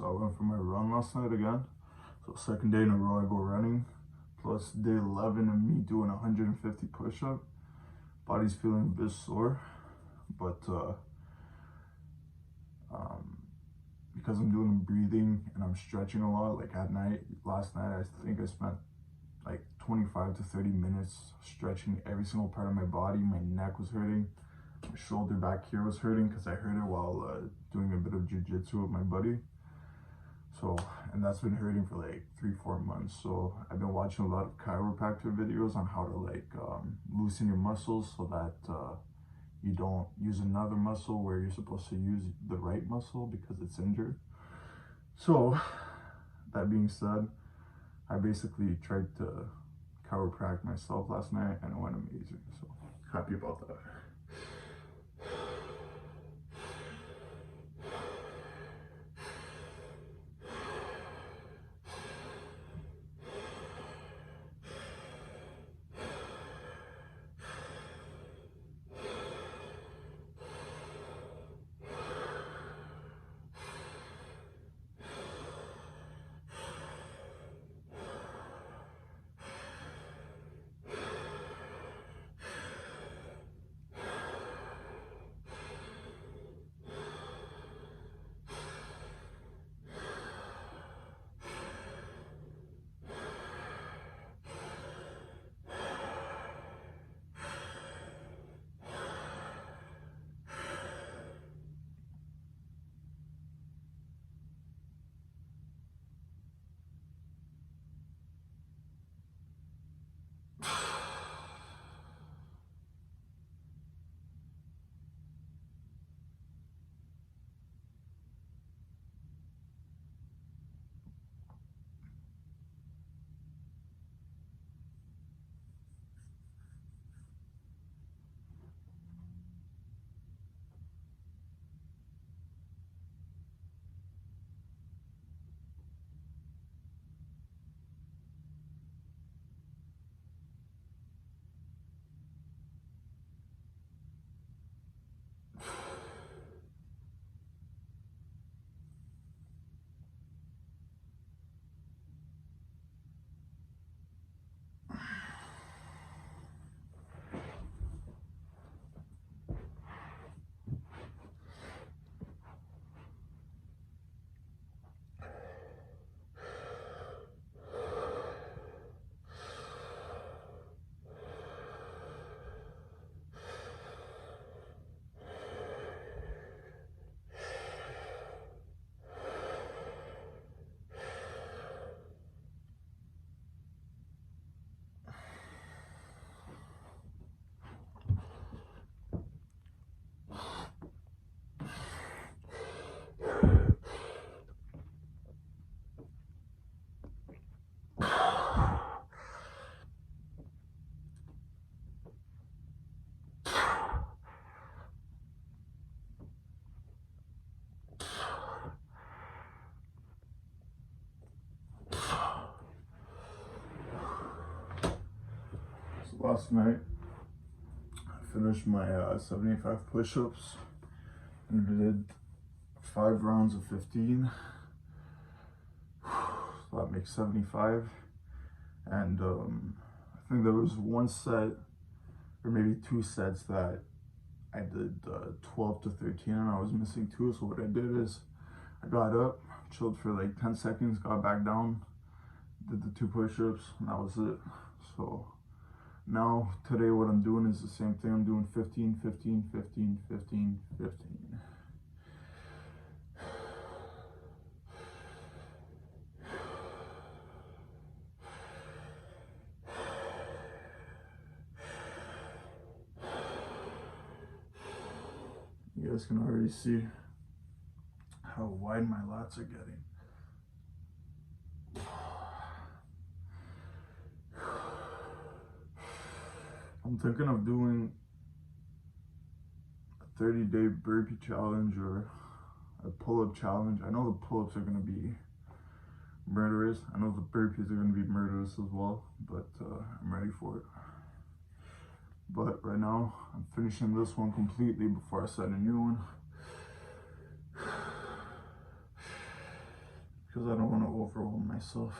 So I went for my run last night again. So second day in a row I go running, plus day 11 of me doing 150 push-up. Body's feeling a bit sore, but because I'm doing breathing and I'm stretching a lot, like at night, last night I think I spent like 25 to 30 minutes stretching every single part of my body. My neck was hurting, my shoulder back here was hurting because I hurt it while doing a bit of jiu-jitsu with my buddy. So, and that's been hurting for like 3-4 months. So I've been watching a lot of chiropractor videos on how to like loosen your muscles so that you don't use another muscle where you're supposed to use the right muscle because it's injured. So that being said, I basically tried to chiropract myself last night and it went amazing. So happy about that. Last night, I finished my 75 push-ups and I did 5 rounds of 15. So that makes 75. And I think there was one set, or maybe 2 sets that I did 12 to 13 and I was missing 2. So what I did is I got up, chilled for like 10 seconds, got back down, did the 2 push-ups, and that was it. So now, today what I'm doing is the same thing. I'm doing 15, 15, 15, 15, 15. You guys can already see how wide my lats are getting. I'm thinking of doing a 30-day burpee challenge or a pull-up challenge. I know the pull-ups are going to be murderous. I know the burpees are going to be murderous as well, but I'm ready for it. But right now, I'm finishing this one completely before I start a new one. because I don't want to overwhelm myself.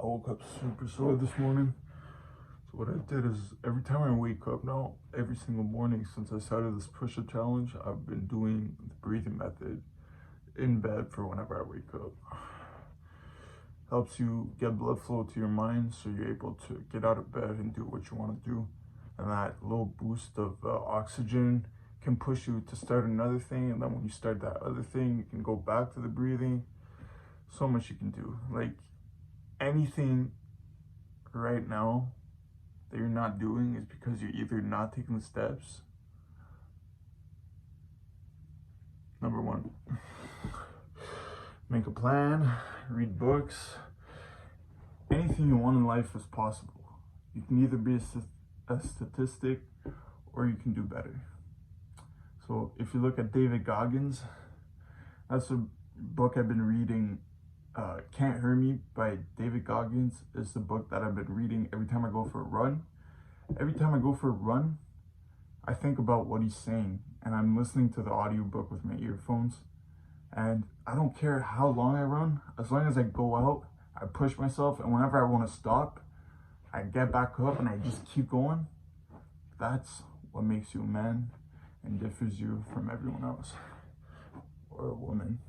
I woke up super sore this morning. So what I did is every time I wake up now, every single morning since I started this push-up challenge, I've been doing the breathing method in bed for whenever I wake up. Helps you get blood flow to your mind so you're able to get out of bed and do what you want to do. And that little boost of oxygen can push you to start another thing. And then when you start that other thing, you can go back to the breathing. So much you can do. Like anything right now that you're not doing is because you're either not taking the steps. Number one, make a plan, read books. Anything you want in life is possible. You can either be a statistic or you can do better. So if you look at David Goggins, that's a book I've been reading. Can't Hurt Me by David Goggins is the book that I've been reading every time I go for a run. Every time I go for a run, I think about what he's saying, and I'm listening to the audiobook with my earphones. And I don't care how long I run, as long as I go out, I push myself, and whenever I want to stop, I get back up and I just keep going. That's what makes you a man and differs you from everyone else, or a woman.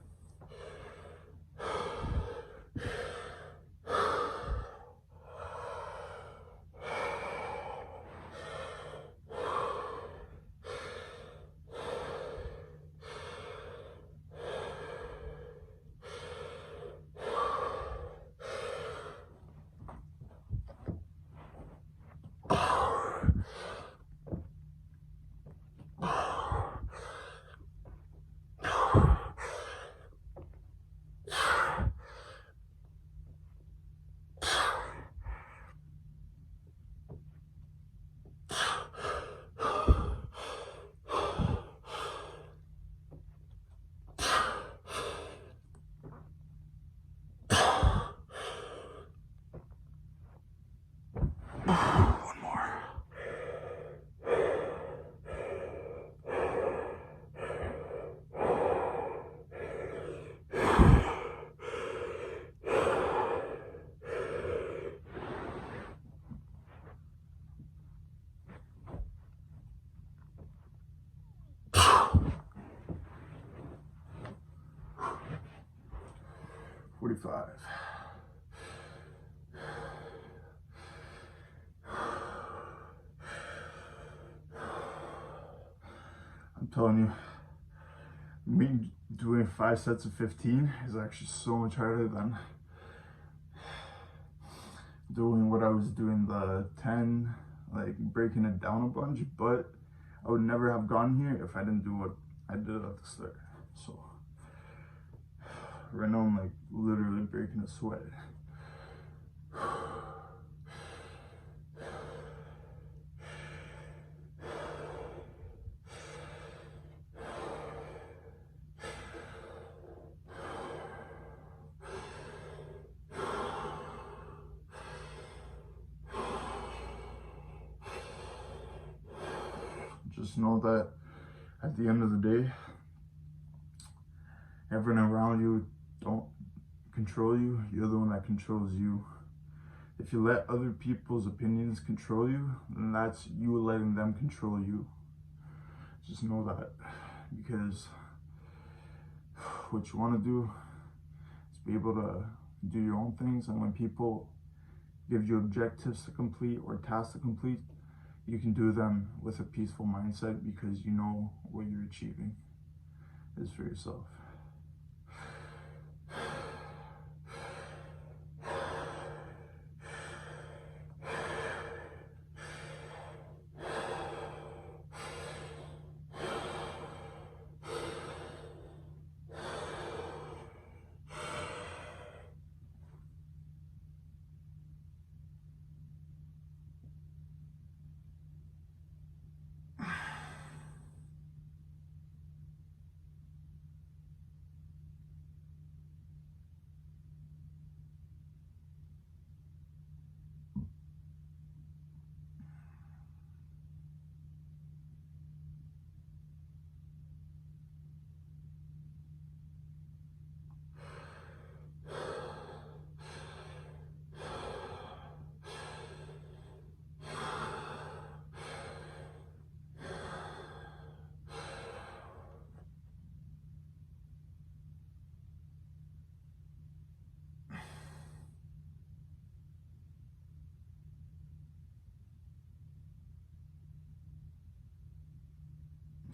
One more. $45. I'm telling you, me doing 5 sets of 15 is actually so much harder than doing what I was doing the 10, like breaking it down a bunch. But I would never have gone here if I didn't do what I did at the start. So right now I'm like literally breaking a sweat. Just know that at the end of the day, everyone around you don't control you. You're the one that controls you. If you let other people's opinions control you, then that's you letting them control you. Just know that, because what you want to do is be able to do your own things, and when people give you objectives to complete or tasks to complete, you can do them with a peaceful mindset, because you know what you're achieving is for yourself.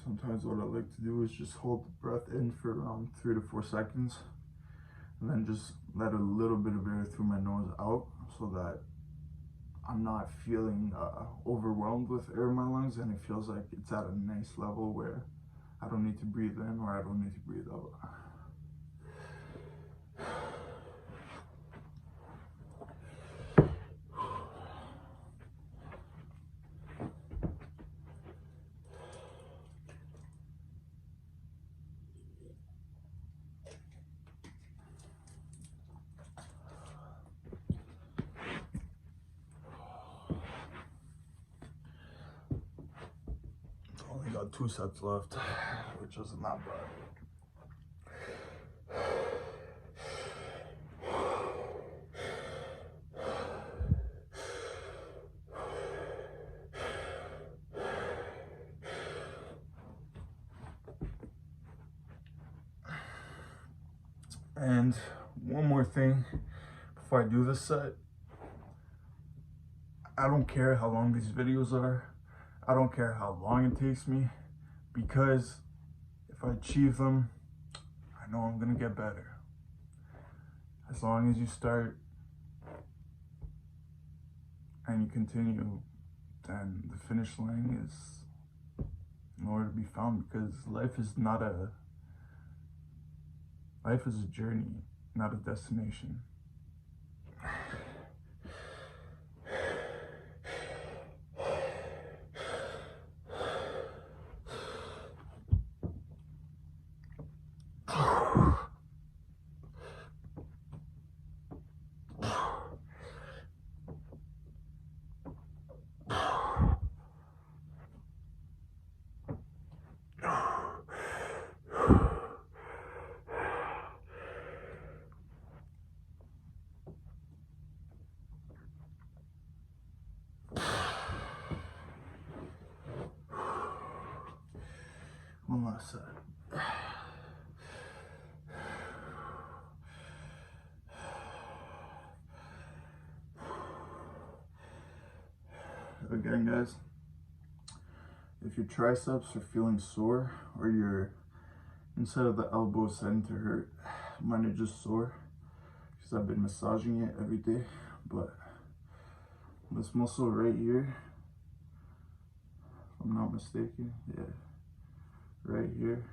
Sometimes what I like to do is just hold the breath in for around 3 to 4 seconds, and then just let a little bit of air through my nose out, so that I'm not feeling overwhelmed with air in my lungs, and it feels like it's at a nice level where I don't need to breathe in or I don't need to breathe out. got 2 sets left, which isn't that bad. And one more thing before I do this set, I don't care how long these videos are. I don't care how long it takes me, because if I achieve them, I know I'm gonna get better. As long as you start and you continue, then the finish line is nowhere to be found, because life is a journey, not a destination. One last set. Again, guys, if your triceps are feeling sore, or your inside of the elbow is starting to hurt, mine are just sore because I've been massaging it every day. But this muscle right here, if I'm not mistaken, yeah, right here,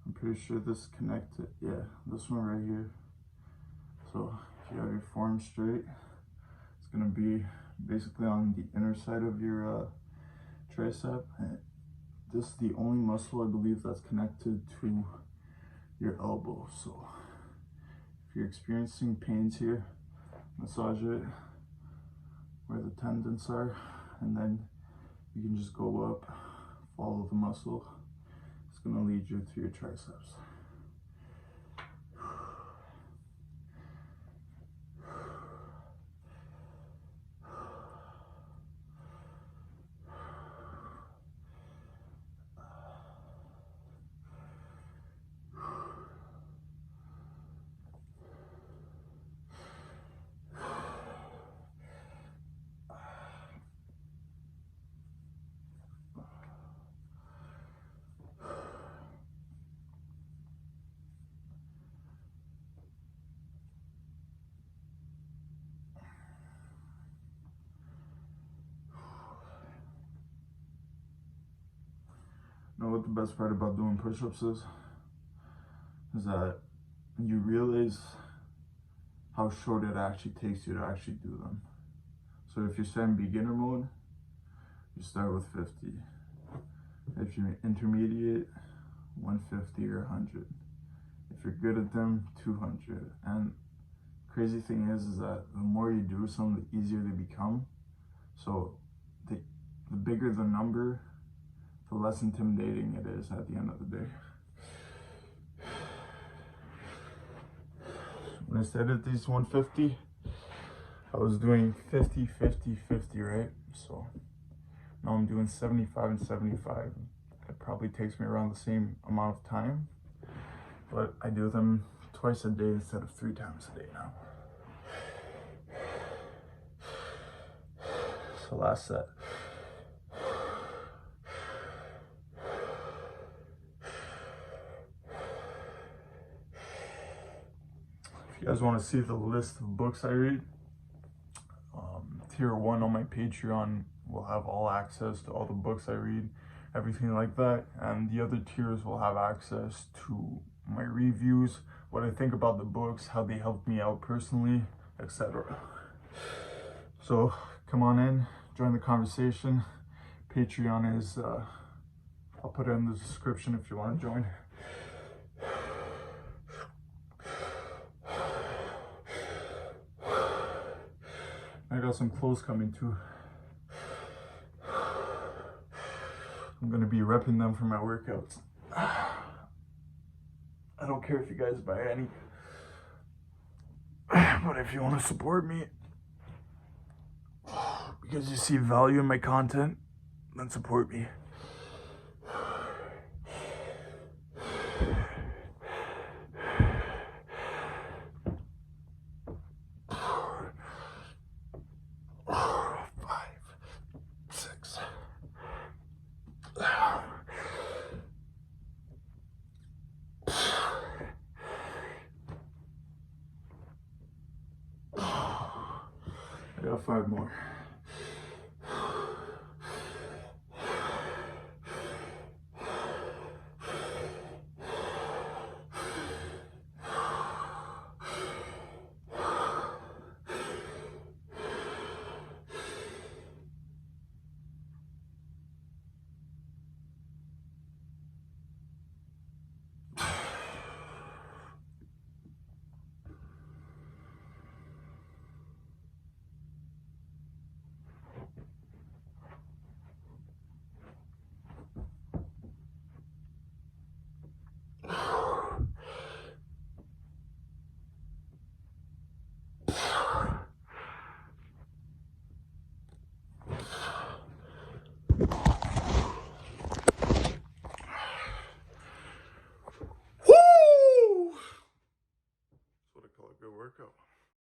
I'm pretty sure this connected, yeah, this one right here. So if you have your form straight, it's gonna be basically on the inner side of your tricep, and this is the only muscle I believe that's connected to your elbow. So if you're experiencing pains here, massage it where the tendons are, and then you can just go up, follow the muscle. It's going to lead you to your triceps. Know what the best part about doing push-ups is that you realize how short it actually takes you to actually do them. So if you're starting beginner mode, you start with 50. If you're intermediate, 150 or 100. If you're good at them, 200. And crazy thing is that the more you do some, the easier they become. So the bigger the number, the less intimidating it is at the end of the day. When I started these 150, I was doing 50, 50, 50, right? So now I'm doing 75 and 75. It probably takes me around the same amount of time, but I do them twice a day instead of 3 times a day now. So last set. If you guys want to see the list of books I read, tier 1 on my Patreon will have all access to all the books I read, everything like that, and the other tiers will have access to my reviews, what I think about the books, how they helped me out personally, etc. So come on in, join the conversation. Patreon is, I'll put it in the description if you want to join. I got some clothes coming too. I'm gonna be repping them for my workouts. I don't care if you guys buy any, but if you want to support me because you see value in my content, then support me. I got 5 more.